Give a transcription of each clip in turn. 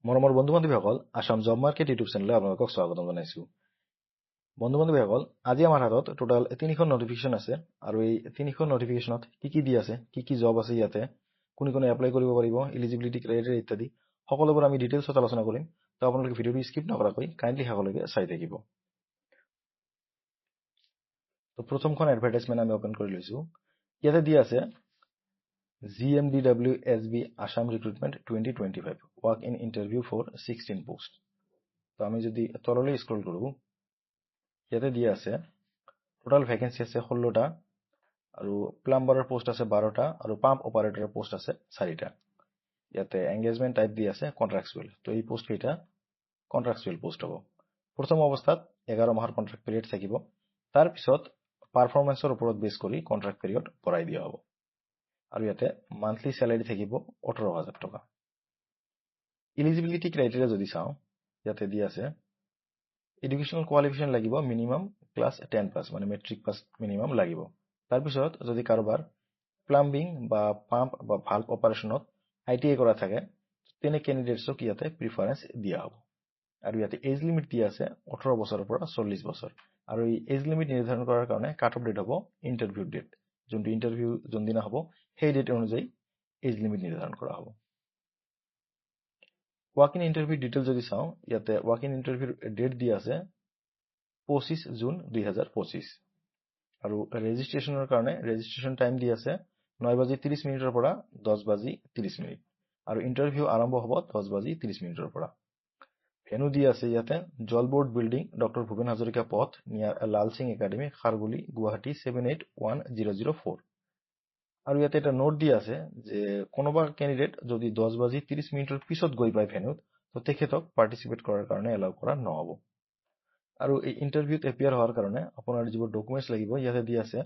মৰমৰ বন্ধু-বান্ধৱীসকল, Assam job market YouTube চেনেললৈ আপোনালোকক স্বাগতম জনাইছো। বন্ধু-বান্ধৱীসকল, আজি আমাৰ হাতত টোটাল 3খন নটিফিকেশ্যন আছে আৰু এই 3খন নটিফিকেশ্যনত কি দি আছে, কি জব আছে ইয়াতে, কোনে এপ্লাই কৰিব পাৰিব, এলিজিবিলিটি ক্ৰাইটেৰিয়া ইত্যাদি সকলোবোৰ আমি ডিটেইলছত আলোচনা কৰিম। তো আপোনালোকে ভিডিঅ'টো স্কিপ নকৰাকৈ কাইণ্ডলি শেষলৈকে চাই থাকিব। তো প্ৰথমখন এডভাৰটাইজমেণ্ট আমি ওপেন কৰি লৈছো। ইয়াতে দি আছে GMDWSB Assam Recruitment 2025 Walk-in Interview for 16 post। তো আমি যদি তললৈ স্ক্ৰল কৰো, ইয়াতে দিয়া আছে টোটাল ভ্যাকেন্সি আছে 16টা আৰু প্লাম্বাৰৰ পোষ্ট আছে 12টা আৰু পাম্প অপাৰেটৰৰ পোষ্ট আছে 4টা। ইয়াতে এংগেজমেন্ট টাইপ দি আছে কন্ট্ৰাকচুৱেল। তো এই পোষ্ট কেইটা কন্ট্ৰাকচুৱেল পোষ্ট হ'ব। প্ৰথম অৱস্থাত 11 মাহৰ কন্ট্ৰাক্ট পিৰিয়ড থাকিব। তাৰ পিছত পাৰফৰমেন্সৰ ওপৰত বেছ কৰি কন্ট্ৰাক্ট পিৰিয়ড বঢ়াই দিয়া হ'ব। আৰু ইয়াতে মান্থলি স্যালাৰি থাকিব 18,000 টকা। এলিজিবিলিটি ক্ৰাইটেৰিয়া যদি চাওঁ, ইয়াতে দি আছে এডুকেশনাল কোৱালিফিকেশ্যন লাগিব মিনিমাম ক্লাছ 10 পাছ, মানে মেট্ৰিক পাছ মিনিমাম লাগিব। তাৰপিছত যদি কাৰোবাৰ প্লাম্বিং বা পাম্প বা ভাল্ভ অপাৰেশ্যনত ITI কৰা থাকে, তেনে কেণ্ডিডেটছক ইয়াতে প্ৰিফাৰেন্স দিয়া হ'ব। আৰু ইয়াতে এজ লিমিট দিয়া আছে 18 বছৰৰ পৰা 40 বছৰ। আৰু এই এজ লিমিট নিৰ্ধাৰণ কৰাৰ কাৰণে কাট অফ ডেট হ'ব ইণ্টাৰভিউ ডেট। যোনটো ইণ্টাৰভিউ যোনদিনা হ'ব সেই ডেট অনুযায়ী এজ লিমিট নিৰ্ধাৰণ কৰা হ'ব। ৱাক ইন ইণ্টাৰভিউ ডিটেইল যদি চাওঁ, ইয়াতে ৱাক ইন ইণ্টাৰভিউৰ ডেট দিয়া আছে 25 জুন 2025। আৰু ৰেজিষ্ট্ৰেশ্যনৰ কাৰণে ৰেজিষ্ট্ৰেশ্যন টাইম দি আছে 9:30 পৰা 10:30। আৰু ইণ্টাৰভিউ আৰম্ভ হ'ব 10:30 পৰা। ভেনু দি আছে ইয়াতে জলবোৰ্ড বিল্ডিং, ডক্টৰ ভূপেন হাজৰিকা পথ, নিয়াৰ লাল সিং একাডেমী, খাৰগুলি, গুৱাহাটী 781004। আৰু ইয়াতে এটা নোট দি আছে যে কোনোবা কেণ্ডিডেট যদি 10:30 পিছত গৈ পায় ভেনুত, তো তেখেতক পাৰ্টিচিপেট কৰাৰ কাৰণে এলাউ কৰা নহ'ব। আৰু এই ইণ্টাৰভিউত এপিয়াৰ হোৱাৰ কাৰণে আপোনাৰ যিবোৰ ডকুমেণ্টছ লাগিব ইয়াতে দি আছে।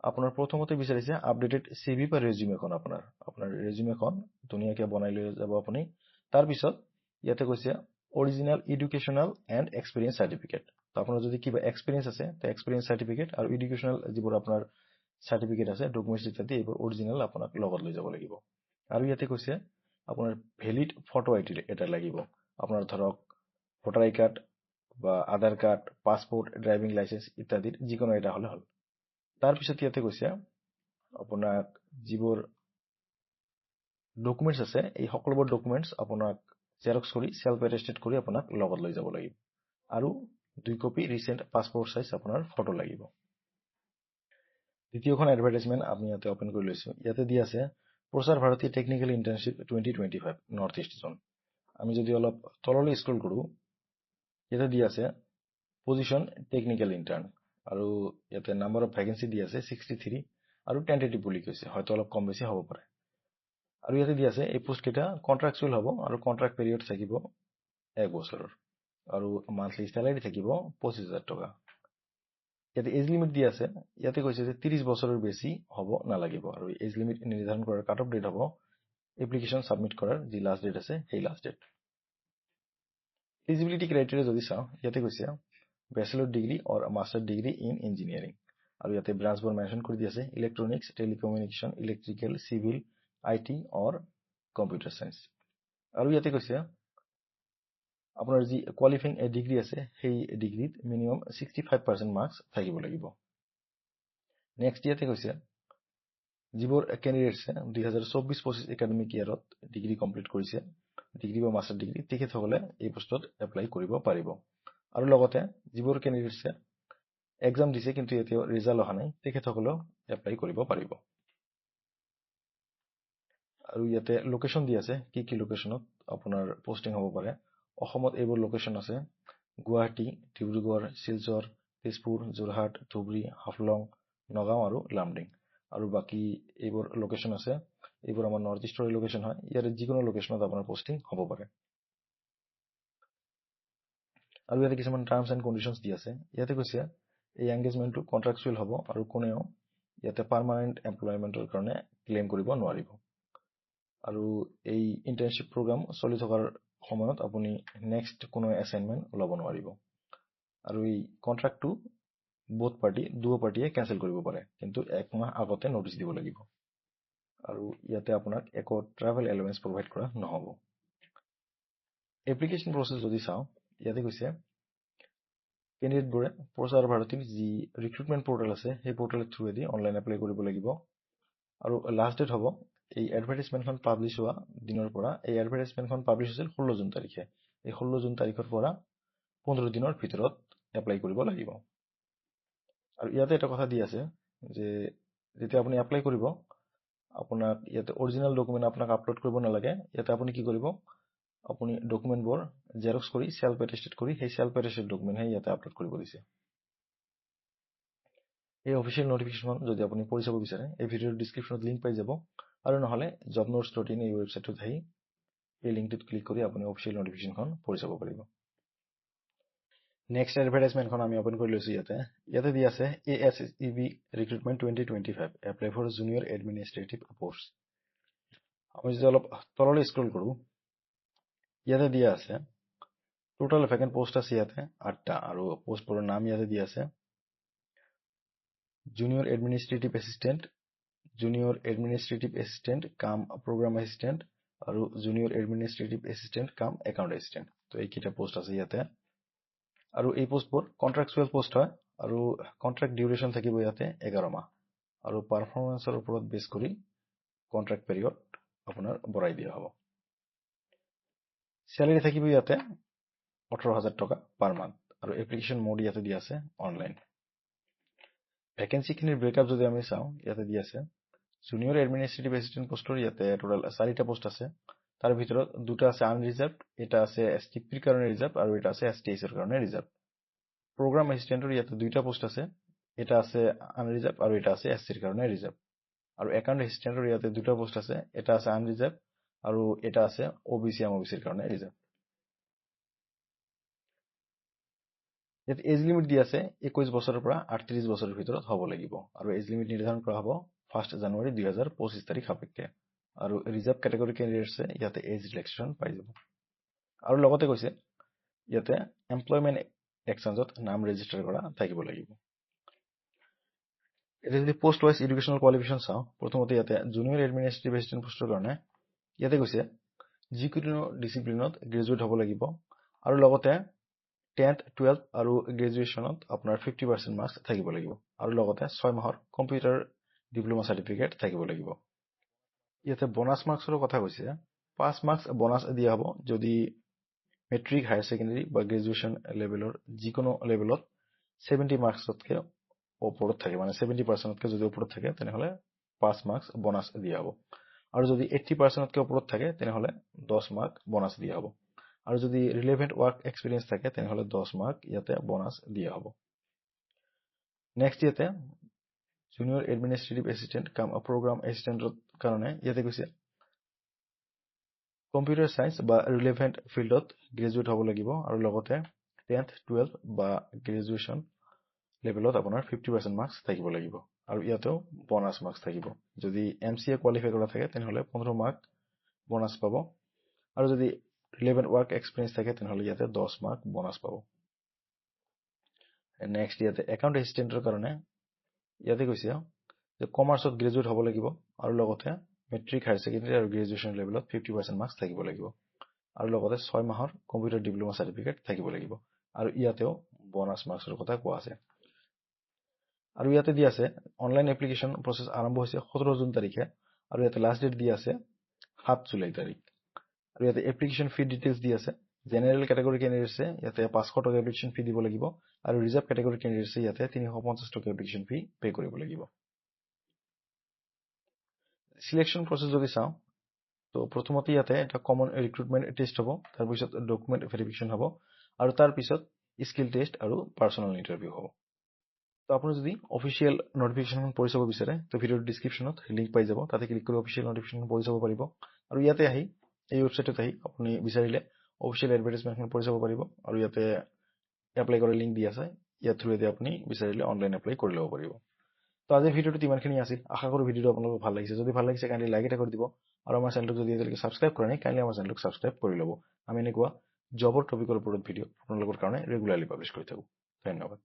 আপোনাৰ প্ৰথমতে বিচাৰিছে আপডেটেড CV বা ৰেজিউমেখন। আপোনাৰ ৰেজিউমেখন ধুনীয়াকৈ বনাই লৈ যাব আপুনি। তাৰপিছত ইয়াতে কৈছে original educational and experience certificate. তো আপোনাৰ যদি কিবা এক্সপিৰিয়েঞ্চ আছে তো এক্সপিৰিয়েঞ্চ চাৰ্টিফিকেট আৰু এডুকেশ্যনেল যিবোৰ আপোনাৰ চাৰ্টিফিকেট আছে, ডকুমেণ্টছ ইত্যাদি এইবোৰ অৰিজিনেল আপোনাক লগত লৈ যাব লাগিব। আৰু ইয়াতে কৈছে আপোনাৰ ভেলিড ফটো আইডি এটা লাগিব। আপোনাৰ ধৰক ভোটাৰ আই কাৰ্ড বা আধাৰ কাৰ্ড, পাছপোৰ্ট, ড্ৰাইভিং লাইচেন্স ইত্যাদিৰ যিকোনো এটা হ'লে হ'ল। তাৰপিছত ইয়াতে কৈছে আপোনাক যিবোৰ ডকুমেণ্টছ আছে এই সকলোবোৰ ডকুমেণ্টছ আপোনাক জেৰক্স কৰি সেলফ এটেষ্টেড কৰি আপোনাক লগত লৈ যাব লাগিব। আৰু 2 কপি ৰিচেণ্ট পাছপোৰ্ট সাইজ আপোনাৰ ফটো লাগিব। দ্বিতীয়খন এডভাৰটাইজমেণ্ট আমি ইয়াতে ওপেন কৰি লৈছো। ইয়াতে দি আছে Prasar Bharati technical internship 2025 north east zone. আমি যদি অলপ তললৈ স্ক্ৰল কৰো, ইয়াতে দি আছে পজিশন টেকনিকেল ইণ্টাৰ্ণ। আৰু ইয়াতে নাম্বাৰ অফ ভ্যাকেন্সি দি আছে 63 আৰু টেন্টেটিভ বুলি কৈছে, হয়তো অলপ কম বেছি হ'ব পাৰে। আৰু ইয়াতে দি আছে এই পোষ্ট কেইটা কন্ট্ৰাকচুৱেল হ'ব আৰু কন্ট্ৰাক্ট পিৰিয়ড থাকিব 1 বছৰৰ। আৰু মান্থলি স্যালাৰি থাকিব 25,000 টকা। ইয়াতে এজ লিমিট দি আছে। ইয়াতে কৈছে যে 30 বছৰৰ বেছি হ'ব নালাগিব। আৰু এজ লিমিট নিৰ্ধাৰণ কৰাৰ কাট অফ ডেট হ'ব এপ্লিকেশ্যন সাবমিট কৰাৰ যি লাষ্ট ডেট আছে সেই লাষ্ট ডেট। এলিজিবিলিটি ক্ৰাইটেৰিয়া যদি চাওঁ, ইয়াতে কৈছে bachelor degree or master degree in engineering. আৰু ইয়াতে ব্ৰাঞ্চবোৰ মেনশ্যন কৰি দি আছে electronics, telecommunication, electrical, civil, IT or computer science. আৰু ইয়াতে কৈছে আপোনাৰ যি কোৱালিফাইং ডিগ্ৰী আছে সেই ডিগ্ৰীত মিনিমাম 65% মাৰ্কছ থাকিব লাগিব। নেক্সট ইয়াতে কৈছে যিবোৰ কেণ্ডিডেটছে 2024-25 একাডেমিক ইয়াৰত ডিগ্ৰী কমপ্লিট কৰিছে, ডিগ্ৰী বা মাষ্টাৰ ডিগ্ৰী, তেখেতসকলে এই পোষ্টত এপ্লাই কৰিব পাৰিব। আৰু লগতে যিবোৰ কেণ্ডিডেটছে এক্সাম দিছে কিন্তু এতিয়াও ৰিজাল্ট অহা নাই, তেখেতসকলেও এপ্লাই কৰিব পাৰিব। আৰু ইয়াতে লোকেশ্যন দি আছে কি লোকেশ্যনত আপোনাৰ পোষ্টিং হ'ব পাৰে। অসমত এইবোৰ লোকেশ্যন আছে গুৱাহাটী, ডিব্ৰুগড়, শিলচৰ, তেজপুৰ, যোৰহাট, ধুবুৰী, হাফলং, নগাঁও আৰু লামডিং। আৰু বাকী এইবোৰ লোকেশ্যন আছে, এইবোৰ আমাৰ নৰ্থ ইষ্টৰ লোকেশ্যন হয়। ইয়াৰে যিকোনো লোকেশ্যনত আপোনাৰ পোষ্টিং হ'ব পাৰে। আৰু ইয়াতে কিছুমান টাৰ্মছ এণ্ড কণ্ডিশ্যনছ দি আছে। ইয়াতে কৈছে এই এংগেজমেণ্টটো কন্ট্ৰাকচুৱেল হ'ব আৰু কোনেও ইয়াতে পাৰ্মানেণ্ট এমপ্লয়মেণ্টৰ কাৰণে ক্লেইম কৰিব নোৱাৰিব। আৰু এই ইণ্টাৰ্ণশ্বিপ প্ৰগ্ৰাম চলি থকাৰ সময়ত আপুনি নেক্সট কোনো এছাইনমেণ্ট ল'ব নোৱাৰিব। আৰু এই কন্ট্ৰাক্টটো দুয়ো পাৰ্টিয়ে কেঞ্চেল কৰিব পাৰে, কিন্তু 1 মাহ আগতে নটিচ দিব লাগিব। আৰু ইয়াতে আপোনাক একো ট্ৰেভেল এলাৱেঞ্চ প্ৰভাইড কৰা নহ'ব। এপ্লিকেশ্যন প্ৰচেছ যদি চাওঁ ইয়াতে কৈছে কেণ্ডিডেটবোৰে প্ৰচাৰ ভাৰতীৰ যি ৰিক্ৰুটমেণ্ট পৰ্টেল আছে সেই পৰ্টেলৰ থ্ৰুৱেদি অনলাইন এপ্লাই কৰিব লাগিব আৰু লাষ্ট ডেট হ'ব এই এডভাৰটাইজমেণ্টখন পাব্লিছ হোৱা দিনৰ পৰা এই এডভাৰটাইজমেণ্টখন পাব্লিছ হৈছিল 16 জুন তাৰিখে এই 16 জুন তাৰিখৰ পৰা 15 দিনৰ ভিতৰত এপ্লাই কৰিব লাগিব আৰু ইয়াতে এটা কথা দি আছে যে যেতিয়া আপুনি এপ্লাই কৰিব আপোনাক ইয়াতে অৰিজিনেল ডকুমেণ্ট আপোনাক আপলোড কৰিব নালাগে ইয়াতে আপুনি কি কৰিব আপুনি ডকুমেণ্টবোৰ জেৰক্স কৰি সেলফ এটেষ্টেড কৰি সেই সেলফ এটেষ্টেড ডকুমেণ্টহে ইয়াতে আপলোড কৰিব দিছে এই অফিচিয়েল নোটিফিকেশ্যন যদি আপুনি পঢ়ি চাব বিচাৰে এই ভিডিঅ'ৰ ডেসক্ৰিপশ্যনত লিংক পাই যাব আৰু নহলে jobnotes.in এই ৱেবছাইটটোত আহি এই লিংকটোত ক্লিক কৰি আপুনি অফিচিয়েল নোটিফিকেশ্যনখন পঢ়ি চাব পাৰিব নেক্সট এডভাৰটাইজমেণ্টখন আমি ওপেন কৰি লৈছো ইয়াতে দি আছে ASEB recruitment 2025 apply for junior administrative post আমি যদি অলপ তললৈ স্ক্ৰল কৰো ইয়াতে দিয়া আছে টোটাল ভেকেন্ট পোষ্ট আছে ইয়াতে 8টা আৰু পোষ্টবোৰৰ নাম ইয়াতে দিয়া আছে জুনিয়ৰ এডমিনিষ্ট্ৰেটিভ এছিষ্টেণ্ট কাম প্ৰগ্ৰাম এছিষ্টেণ্ট আৰু জুনিয়ৰ এডমিনিষ্ট্ৰেটিভ এছিষ্টেণ্ট কাম একাউণ্ট এছিষ্টেণ্ট তো এইকেইটা পোষ্ট আছে ইয়াতে আৰু এই পোষ্টবোৰ কন্ট্ৰাকচুৱেল পোষ্ট হয় আৰু কন্ট্ৰাক্ট ডিউৰেশ্যন থাকিব ইয়াতে 11 মাহ আৰু পাৰফৰ্মেন্সৰ ওপৰত বেছ কৰি কন্ট্ৰাক্ট পিৰিয়ড আপোনাৰ বঢ়াই দিয়া হ'ব স্যালাৰি থাকিব ইয়াতে 18000 টকা পাৰ মান্থ আৰু এপ্লিকেশ্যন মোড ইয়াতে দিয়া আছে অনলাইন ভ্যাকেন্সি খিনিৰ ব্ৰেকআপ যদি আমি চাওঁ ইয়াতে দি আছে জুনিয়ৰ এডমিনিষ্ট্ৰেটিভ এছিষ্টেণ্ট পোষ্টৰ ইয়াতে টোটাল 4টা পোষ্ট আছে তাৰ ভিতৰত দুটা আছে আনৰিজাৰ্ভড এটা আছে এসটিপিৰ কাৰণে ৰিজাৰ্ভ আৰু এটা আছে এসটিএস এৰ কাৰণে ৰিজাৰ্ভ প্ৰগ্ৰাম এছিষ্টেণ্টৰ ইয়াতে দুটা পোষ্ট আছে এটা আছে আনৰিজাৰ্ভ আৰু এটা আছে এসটিৰ কাৰণে ৰিজাৰ্ভ আৰু একাউণ্ট এছিষ্টেণ্টৰ ইয়াতে দুটা পোষ্ট আছে এটা আছে আনৰিজাৰ্ভ আৰু এটা আছে ওবিসি এমওবিসিৰ কাৰণে ৰিজাৰ্ভ ইয়াতে এজ লিমিট দি আছে 21 বছৰৰ পৰা 38 বছৰৰ ভিতৰত হ'ব লাগিব আৰু এজ লিমিট নিৰ্ধাৰণ কৰা হ'ব 1 জানুৱাৰী 2025 তাৰিখ সাপেক্ষে আৰু ৰিজাৰ্ভ ক্যাটাগৰী ক্যান্ডিডেটছে ইয়াতে এজ ৰিলেক্সেশন পাই যাব আৰু লগতে কৈছে ইয়াতে এমপ্লয়মেন্ট এক্সচেঞ্জত নাম ৰেজিষ্টাৰ কৰা থাকিব লাগিব এটা যদি পোষ্ট ওয়াইজ এডুকেশনাল কোৱালিফিকেশন চাওঁ প্ৰথমতে ইয়াতে জুনিয়ৰ এডমিনিষ্ট্ৰেটিভ এছিষ্টেণ্ট পোষ্টৰ কাৰণে ইয়াতে কৈছে যিকোনো ডিসিপ্লিনত গ্ৰেজুৱেট হ'ব লাগিব আৰু লগতে 10th 12th আৰু গ্ৰেজুৱেচনত আপোনাৰ 50% মাৰ্কস থাকিব লাগিব আৰু লগতে 6 মাহৰ কম্পিউটাৰ ডিপ্লোমা সাৰ্টিফিকেট থাকিব লাগিব ইয়াতে বোনাস মাৰ্কসৰ কথা কৈছে 5 মাৰ্কস বোনাস দিয়া হ'ব যদি মেট্ৰিক হায়াৰ সেকেন্ডাৰী বা গ্ৰেজুৱেচন লেভেলৰ যিকোনো লেভেলত 70 মাৰ্কসতকৈ ওপৰত থাকে মানে 70%তকৈ যদি ওপৰত থাকে তেনেহলে 5 মাৰ্কস বোনাস দিয়া হ'ব আৰু যদি 80%তকৈ ওপৰত থাকে তেনেহলে 10 মাৰ্ক বোনাস দিয়া হ'ব আৰু যদি ৰিলেভেন্ট ওয়াৰ্ক এক্সপেৰিয়েন্স থাকে তেনেহলে 10 মাৰ্ক ইয়াতে বোনাস দিয়া হ'ব নেক্সট ইয়াতে জুনিয়ৰ এডমিনিষ্ট্ৰেটিভ এছিষ্টেণ্ট কাম প্ৰগ্ৰাম এছিষ্টেণ্টৰ কাৰণে ইয়াতে কৈছে কম্পিউটাৰ সায়েন্স বা ৰিলেভেন্ট ফিল্ডত গ্ৰেজুৱেট হ'ব লাগিব আৰু লগতে 10th 12th বা গ্ৰেজুৱেচন লেভেলত আপোনাৰ 50% মাৰ্কস থাকিব লাগিব আৰু ইয়াতেও বোনাস মাৰ্কস থাকিব যদি এমসিএ কোৱালিফাই কৰা থাকে তেনেহলে 15 মাৰ্ক বোনাস পাব আৰু যদি ৰিলেভেন্ট ওয়াৰ্ক এক্সপেৰিয়েন্স থাকে তেনেহলে ইয়াতে 10 মাৰ্ক বোনাস পাব নেক্সট ইয়াতে একাউণ্ট এছিষ্টেণ্টৰ কাৰণে ইয়াতে কৈছে যে কমাৰ্চত গ্ৰেজুৱেট হ'ব লাগিব আৰু লগতে মেট্ৰিক হায়াৰ সেকেন্ডাৰী আৰু গ্ৰেজুৱেচন লেভেলত 50% মাৰ্কস থাকিব লাগিব আৰু লগতে 6 মাহৰ কম্পিউটাৰ ডিপ্লোমা সাৰ্টিফিকেট থাকিব লাগিব আৰু ইয়াতেও বোনাস মাৰ্কসৰ কথা কোৱা আছে আৰু ইয়াতে দি আছে অনলাইন এপ্লিকেশ্যন প্ৰসেস আৰম্ভ হৈছে 17 জুন তাৰিখে আৰু ইয়াতে লাষ্ট ডেট দি আছে 7 জুলাই তাৰিখ আৰু ইয়াতে এপ্লিকেশ্যন ফি ডিটেইলছ দি আছে জেনাৰেল ক্যাটাগৰী ক্যান্ডিডেটছে ইয়াতে 500 টকা এপ্লিকেশ্যন ফি দিব লাগিব আৰু ৰিজাৰ্ভ ক্যাটাগৰী ক্যান্ডিডেটছে ইয়াতে 350 টকা এপ্লিকেশ্যন ফি পে কৰিব লাগিব সিলেকশন প্ৰসেস যদি চাওঁ তো প্ৰথমতে ইয়াতে এটা কমন ৰিক্ৰুটমেন্ট টেষ্ট হ'ব তাৰ পিছত ডকুমেন্ট ভেৰিফিকেশন হ'ব আৰু তাৰ পিছত স্কিল টেষ্ট আৰু পাৰ্সোনাল ইন্টাৰভিউ হ'ব তো আপুনি যদি অফিচিয়েল নোটিফিকেশনখন পঢ়ি চাব বিচাৰে তো ভিডিঅ'ৰ ডেসক্ৰিপশ্যনত লিংক পাই যাব তাতে ক্লিক কৰি অফিচিয়েল নোটিফিকেশন পঢ়ি চাব পাৰিব আৰু ইয়াতে আহি এই ৱেবছাইটত আহি আপুনি বিচাৰিলে অফিচিয়েল এডভাৰটাইজমেন্টখন পঢ়ি চাব পাৰিব আৰু ইয়াতে এপ্লাই কৰা লিংক দি আছে ইয়াৰ থ্ৰুৱেদি আপুনি বিচাৰিলে অনলাইন এপ্লাই কৰি ল'ব পাৰিব তো আজিৰ ভিডিঅ'টো ইমানখিনি আছিল আশা কৰো ভিডিঅ'টো আপোনালোকৰ ভাল লাগিছে যদি ভাল লাগিছে কাইন্ডলি লাইক এটা কৰি দিব আৰু আমাৰ চেনেলটো যদি এতিয়ালৈকে সাবস্ক্ৰাইব কৰা নাই কাইন্ডলি আমাৰ চেনেলটো সাবস্ক্ৰাইব কৰি ল'ব আমি এনেকুৱা জবৰ টপিকৰ ওপৰত ভিডিঅ' আপোনালোকৰ কাৰণে ৰেগুলাৰলি পাবলিশ কৰি থাকো ধন্যবাদ